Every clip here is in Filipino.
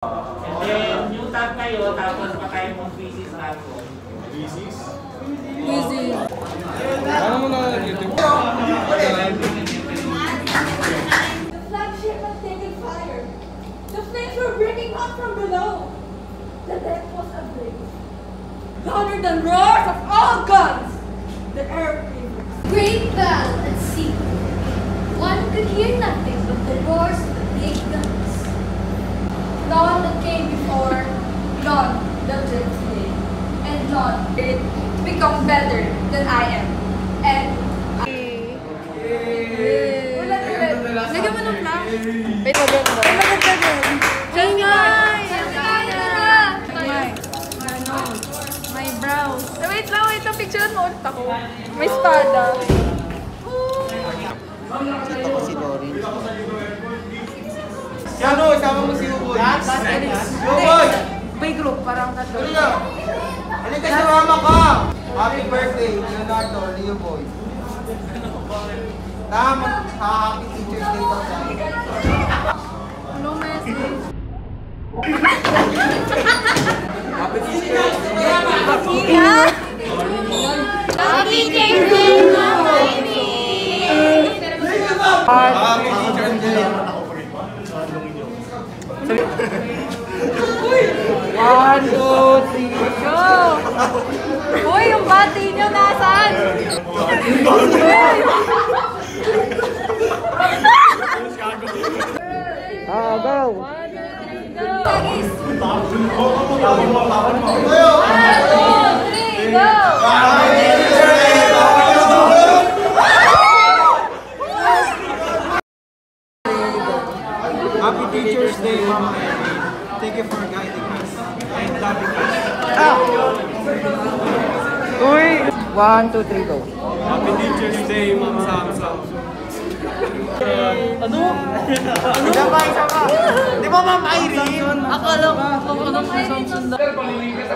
And then, new tab kayo, tapos pa tayo mong thesis natin. Thesis? Easy. Ano mo na YouTube? The flagship had taken fire. The flames were breaking up from below. The deck was ablaze. Louder than roars of all guns. The airplane. Great battle at sea. One could hear nothing but the roars of the big guns. None that came before, none that lives today, and none did become better than I am. And Lagyan mo ng flash. Wait, maganda. Maganda din. My brows. Wait lang, picturean mo ulit ako. May espada. Ito ko si Dorin. Ano? Isama mo si Uboy. Uboy! May group, parang tatlo. Halika sa mama ko! Happy birthday, Leonardo, Leo Boy. Tama, happy Teacher's Day daw sa akin. No message. Happy Teacher's Day! Happy birthday, Mama Amy! Happy Teacher's Day! 1, 2, 3, go! Uy, yung bati nyo nasaan? Go! Happy Teacher's Day, Mama Amy. Thank you for guiding us and loving us. Uy! 1, 2, 3, go. Happy Teacher's Day, Ma'am Samsam. Ano? Isa pa. Di ba Ma'am Irene? Akala ko, Ma'am Irene.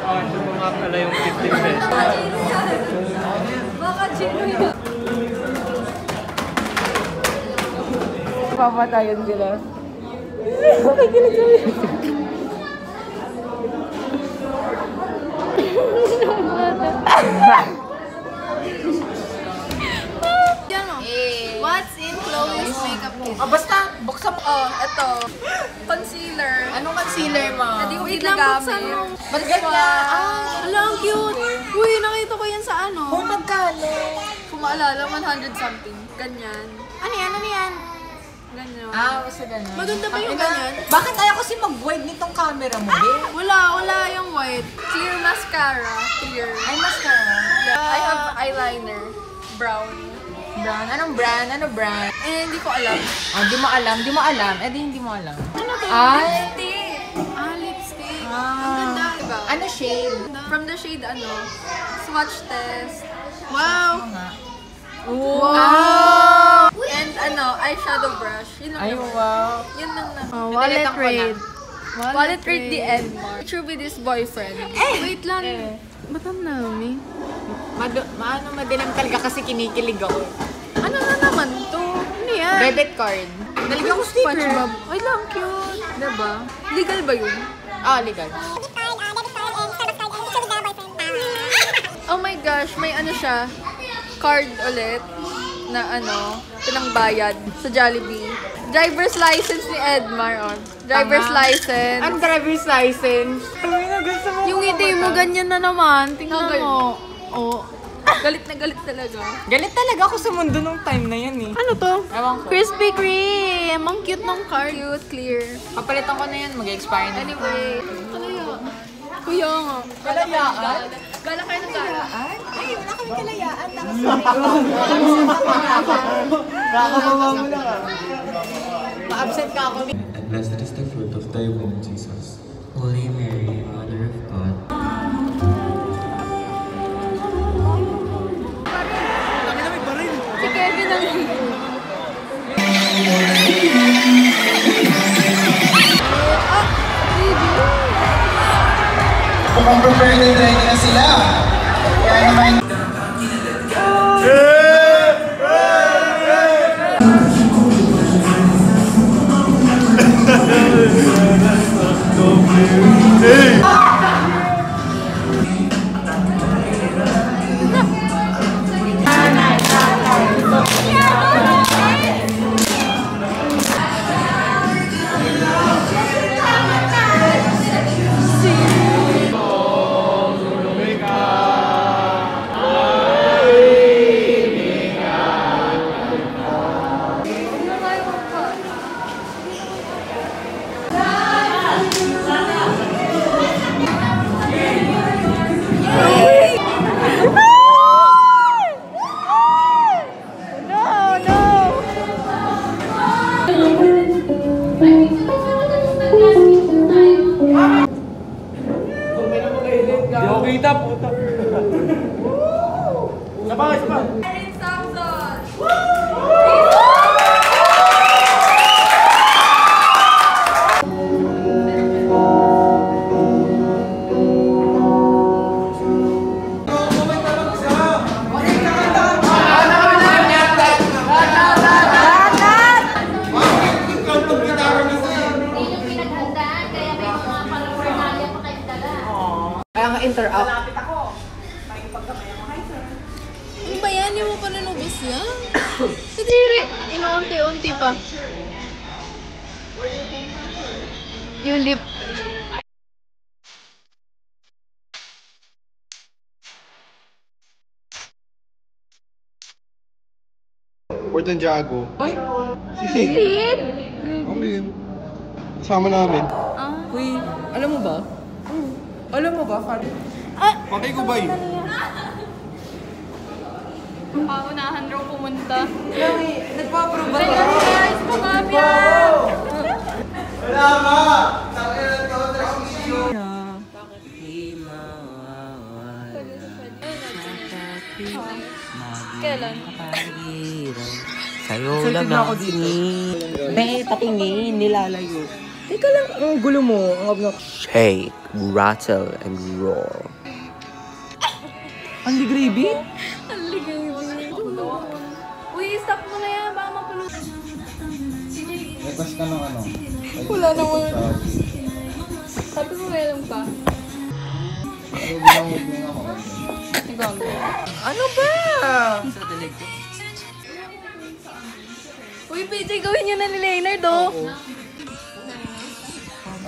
Ito po nga pala yung 15 pesos. Baka chino yun. Papatayan sila. Okay, ginagawa. What's in Chloe's makeup kit? Basta, buksan mo. Oh, ito. Concealer. Anong concealer mo? Hindi ko Wait lang, buksan mo. ginagamit. Ba't ganyan? Ala, ang cute. Uy, nakita ko yan sa ano. Kung magkano? Kung maalala, 100 something. Ganyan. Ano yan? Ano yan? Ganyan. Basta ganun. Maganda ba yung ganyan? Bakit ayaw kasi mag-wide nitong camera mo, be? Wala yung white. Clear mascara. Clear. Ay, mascara. I have eyeliner. Brown. Brand? Anong brand? Ano brand? Eh, hindi ko alam. Di mo alam. Di mo alam. Eh, di hindi mo alam. Ano to? Ay! Lipstick. Lipstick. Ang Ah. ganda. Diba? Ano shade? From the shade, swatch test. Wow! nga. Wow! And eyeshadow brush. Yun lang Ay, naman. wow. Yun lang naman. Wallet raid. Wallet raid the end. Picture with his boyfriend. Wait lang. Ba't ang dami? Madilim talaga kasi kinikilig ako. Ano na naman to? Ano yan? Debit card. Nalagyan ko sticker. SpongeBob. Ay lang, cute. Diba? Legal ba yun? Legal. Oh my gosh, may siya. Card ulit. Na pinangbayad sa Jollibee. Driver's license ni Edmar, Driver's license. Ang driver's license. Uy, gusto mo. Yung ngiti mo ganyan na naman. Tingnan mo. Galit na galit talaga. Galit talaga ako sa mundo nung time na yan eh. Ano to? Ewan ko. Krispy Kreme. Ang cute ng card. Cute, clear. Papalitan ko na yan. Mag-expire na. Anyway. Ano yun? Kuya nga. Kalayaan? Gala kayo ng gala. Ay, wala kami kalayaan. Kakababa mo lang Ma-absent ka ako. And blessed is the fruit of thy womb, Jesus. Holy Mary, Mother of God. mukhang prepared and ready na sila. Kaya naman... Ano ba yan? Hindi mo pa nanubos yan? Sadiri, inuunti-unti pa. Yung lip. Port ng Jago. Ay! Lit! Okay. Kasama namin. Uy, alam mo ba? Alam mo ba, Father? Patay ko ba yun? Paunahan raw pumunta. Nagpa-approve ba? Guys, pangapya! Wala ka! Sakiran ka ako sa issue. Kailan? Sa'yo lang ako tingin. Be, patingin, nilalayo. Teka lang, ang gulo mo. Shake, rattle, and roar. Ang gravy? Ang ligay. Uy, stop mo na yan. Baka mapulot. Request ka ng ano? Wala naman. Sabi mo meron pa. Ano binangit mo nga ako? Ikaw. Ano ba? Uy, PJ, gawin niyo na ni Leonard, oh.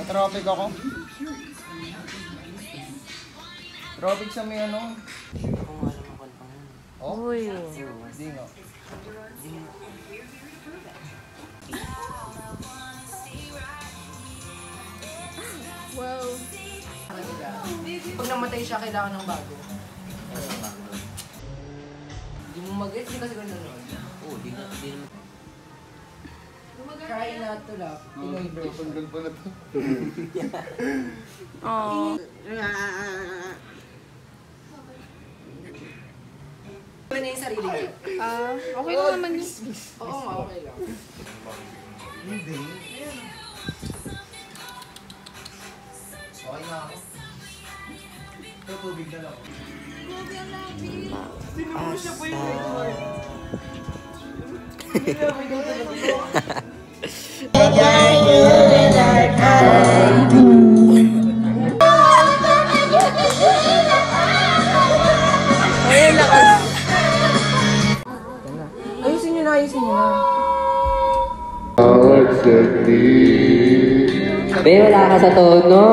Tropic ako. Tropic sa may ano? Oh? Uy. Hindi nga. Wow. Pag namatay siya, kailangan ng bago. Hindi mo mag-get, hindi kasi gano'n nun. Oo, di naman. Try not to laugh. Pinoy version. Tanggal pa na to. Aww. Ano na yung sarili niya? Okay lang naman yun. Oo nga, okay lang. Hindi. Okay na ako. Ito tubig na lang. Ayusin nyo na, ayusin nyo na. Be, wala ka sa tono.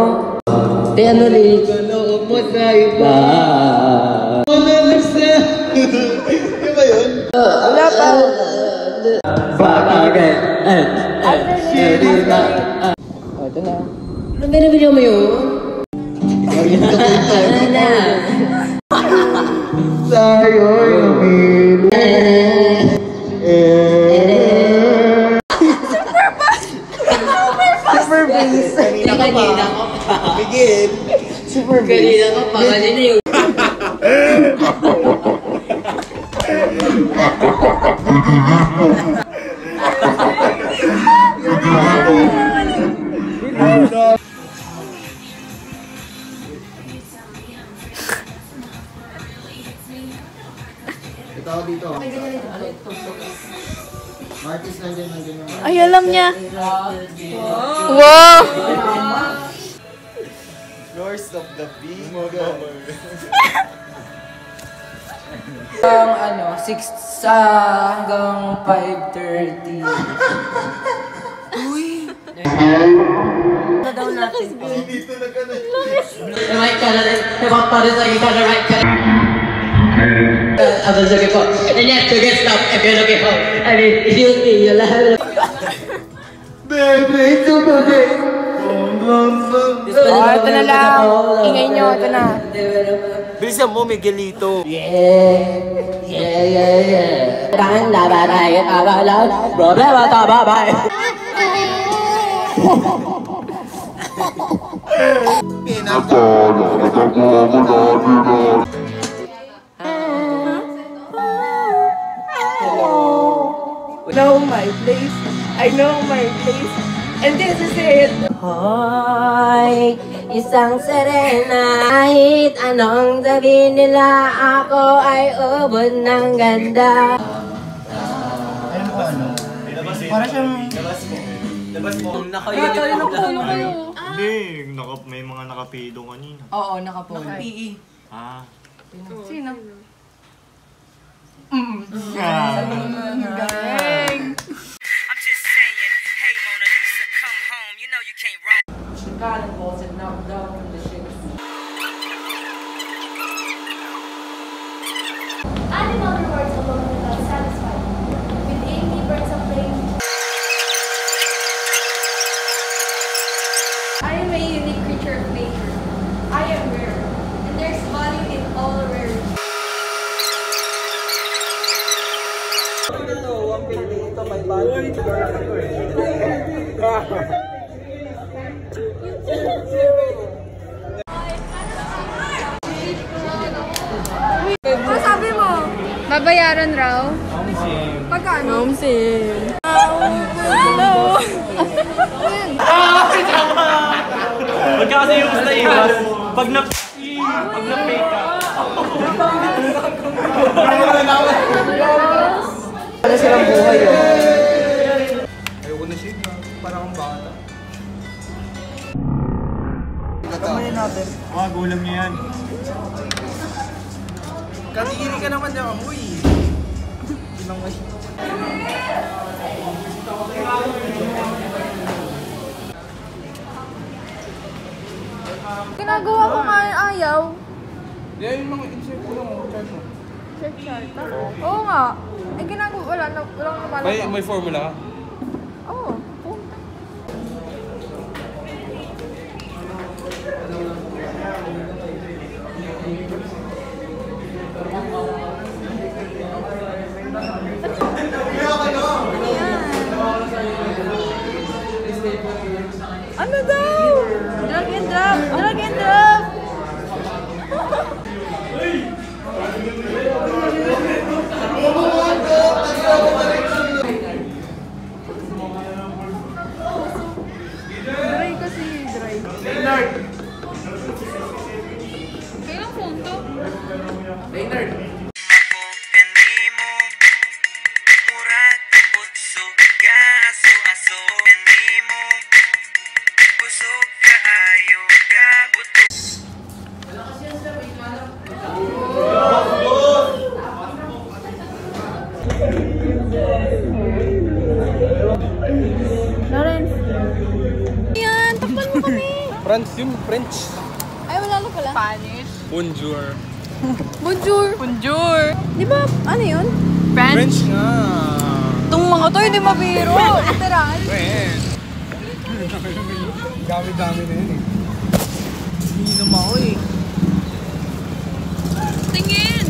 Be, ano rin? Loob mo tayo ba? Malalas na. Di ba yun? Wala pa. Pag-agad. Ito na. Ano binibigyan mo yun? Ano na? Tayo yung Super bass. Kanina ka pa. Bigin. Super bass. Kanina ka pa. Kanina yung... dito. Marcus, nandiyan yung... Ay, alam niya. Wow! Lords of the Big Ano, 6 hanggang 5:30. Uy! Ano daw natin? Dito na ka na. Right ka na rin. Napapari sa ikaw na right ka na. I'm looking for. And yes, to get stuff if you're looking for. I mean, excuse me, you'll have. Baby, it's so good. Ito na lang. Ingay nyo, ito na. Bilisan mo, Miguelito. Bang la ba ba ba ba la problema ta ba ba. Know my place. I know my place. And this is it. Hoy, isang serena. Kahit anong sabihin nila, ako ay ubod ng ganda. Para siyang... Labas mo. Nakayunin kayo. Hindi, may mga nakapido kanina. Oo, nakapon. Ah. Sino? Galing. I'm just saying, hey Mona Lisa, come home. You know you can't wrong. Cannonballs and knocked down from the ships. Animal rewards alone will not satisfy. Within me burns a flame. I am a unique creature of nature. I am rare, and there's value in all rarity. Ano sabi mo? Babayaran raw? Pagkano? Homesick. Hello. Pagka kasi yung sa iwas, pag na-pay ka. Ano silang buhay yun? Ayoko na siya. Parang ang bata. Kamayin natin. Gulam niya yan. Katiri ka naman niya kamoy. Ginagawa ko nga ayaw. Yan yung mga insert ko lang. Chart mo. Check. Oo nga. Eh, ginagawa. Walang namalala. May formula ka? Oo. Ano daw? Drag and drop! Drag and drop! Dry kasi, dry. Leonard! Kailang phone to? Leonard! Lawrence. Yan, takpan mo kami. French. Ay, wala na pala. Spanish. Bonjour. Bonjour. Bonjour. Di ba, ano yun? French nga. Itong mga to, hindi mabiro. Literal. Dami-dami na yun eh. Inom ako eh. Tingin.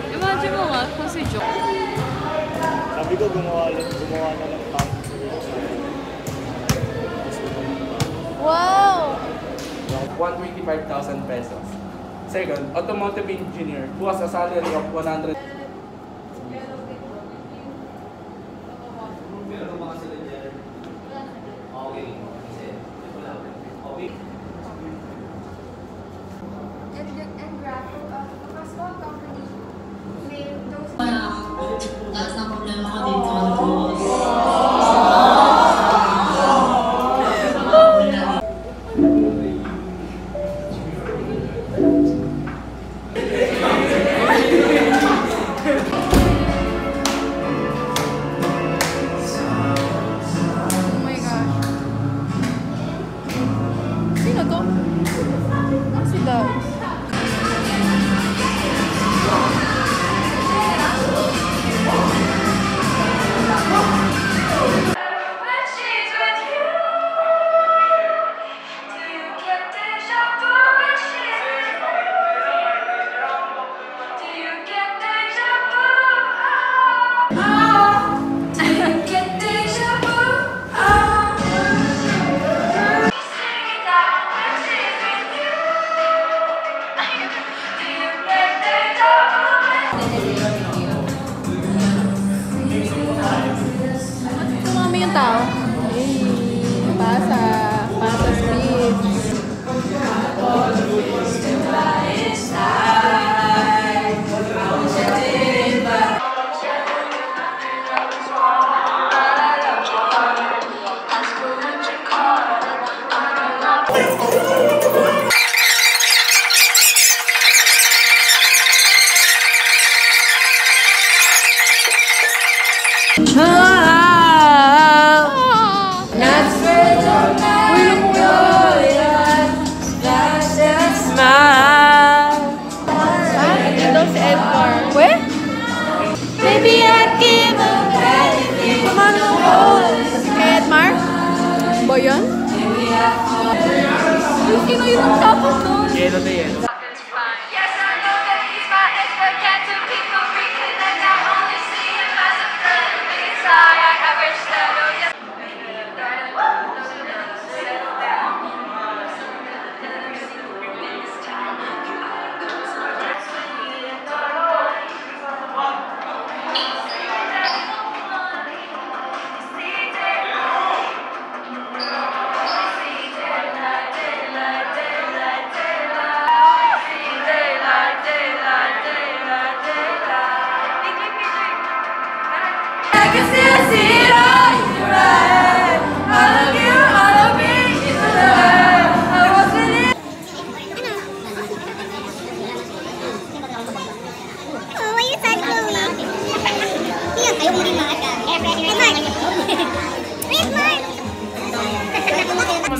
Imagine mo nga kung si Joe. Sabi ko gumawa na lang tank. 125,000 pesos. Second, automotive engineer who has a salary of 100. Yun? Sino yung tapos doon? Yelo na yelo. Yes, I know that he's my expert. Can't two people reconnect. I only see him as a friend. Biggest lie I ever said. Oh, yes.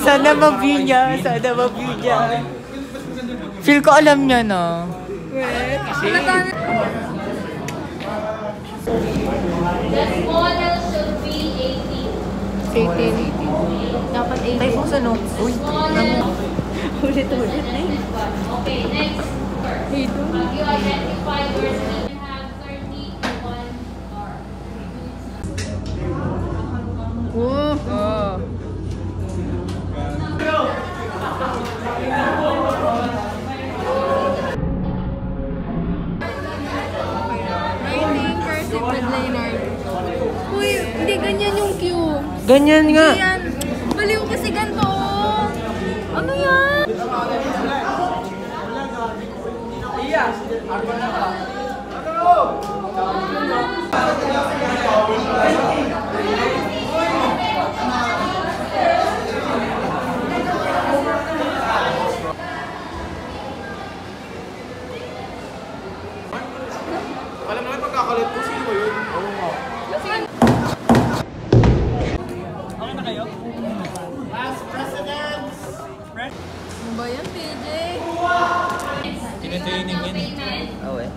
Sana ma-view niya. Sana ma-view niya. Feel ko alam niya na. The smallest should be 18. 18. Dapat 18. Ay, kung saan? Uy. Ulit-ulit na yun. Okay, next. Have you identified where you have 30 to 1 bar? Oh. Writing cursive with Leonardo. Uy, hindi ganyan yung cue. Ganyan nga. Hindi yan. Baliw kasi ganito. Ano yan? Alam mo na pagkakalit ko, sino ba yun? Oo nga. Okay na kayo? Last presidents! Ano ba yan, PJ? Tinitaining yan eh. Oo eh.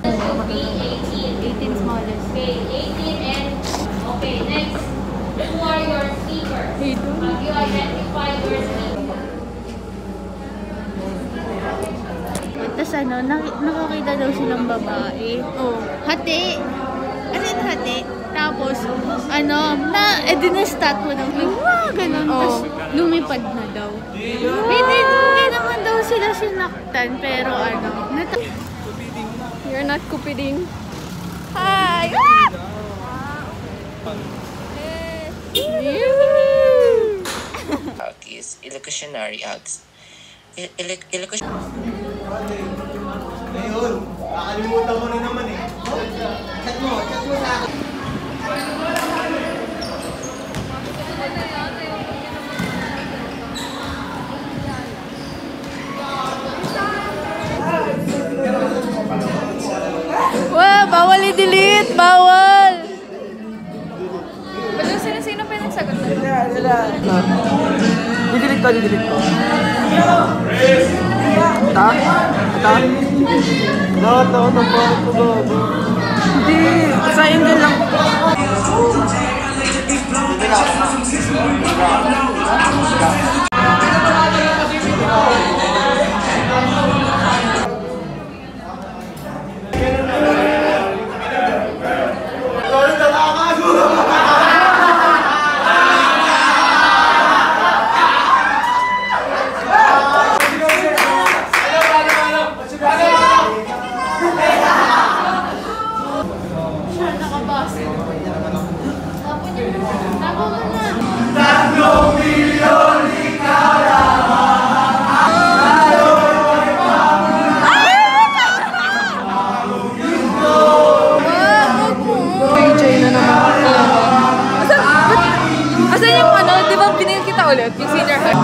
Should be 18. 18 smallest. Okay, 18 and... Okay, next. Who are your speakers? Have you identified your speakers? Tapos ano, nakakita daw silang babae. Oh. Hati. As in hati. Tapos, dinastat mo daw. Ganun. Tapos lumipad na daw. Hindi naman daw sila sinaktan, pero You're not kupiding. Hi! Is illusionary acts. Illusion. Ngayon, kakalimutan mo na naman eh. Chat mo sa akin. Wow, bawal i-delete! Bawal! Ba't sino pinagsagot na? Didelete ko. Ata? Hindi, sayang din lang. Ulit, yung senior high.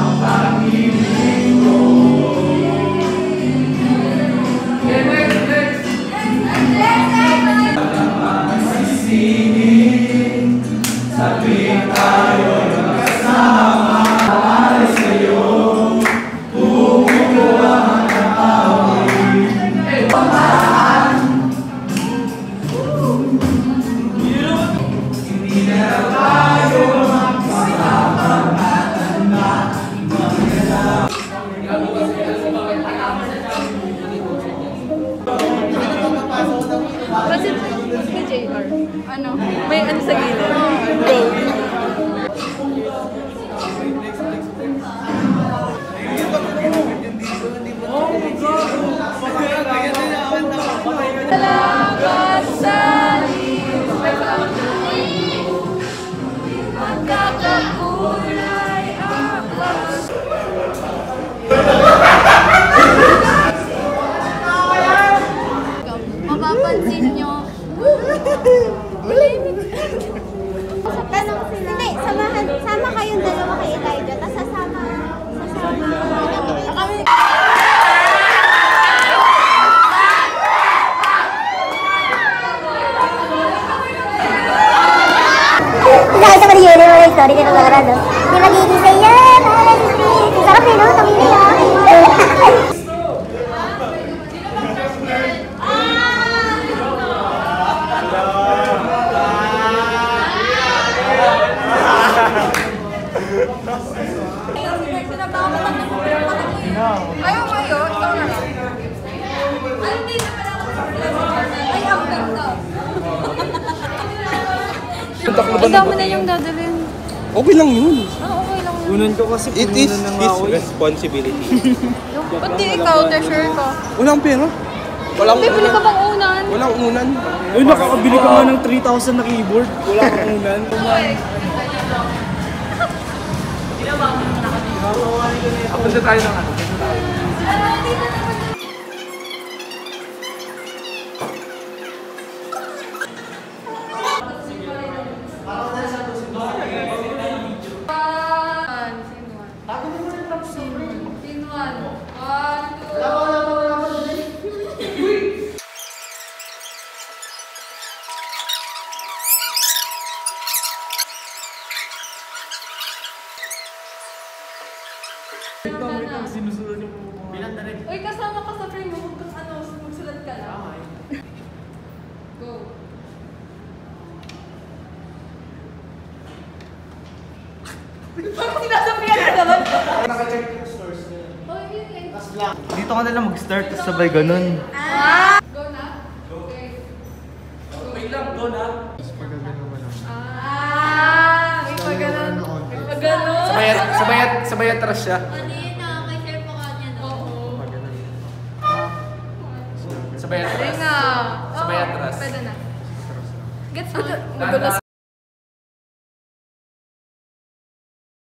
May sa gilid. Go. Salamat sa magkakakulay mapapansin nyo. Hindi, sama kayong dalawa kay Elijah, tapos sasama. Nakita ko rin yun, yung story nito talaga, no? Di magiging saya, sarap eh, no? Tumili Ayaw kayo, ikaw na lang. Ay, hindi naman ako. Ay, ang ganda. Ang dami na yung dadalhin. Okay lang yun. Okay lang yun. Unan ko kasi It is his responsibility. Ba't di ikaw, treasure ka? Walang pera. Bibili ka bang unan? Walang unan. Uy, nakakabili ka nga ng 3,000 na keyboard. Walang unan. Punta tayo ng ano. Uy, kasama ka sa frame mo kung magsulat ka lang. Go. Parang sinasabihan ka naman. Naka-check yung stores niya. Dito ka nalang mag-start, sabay ganun. Go na? Okay. Wait lang, go na. Mas maganda naman ako. Sabay atras siya. Ano yun na, kay Sir Pocanya, no? Oo. Sabay atras. Sabay atras. Pwede na. Gets mo? Magulas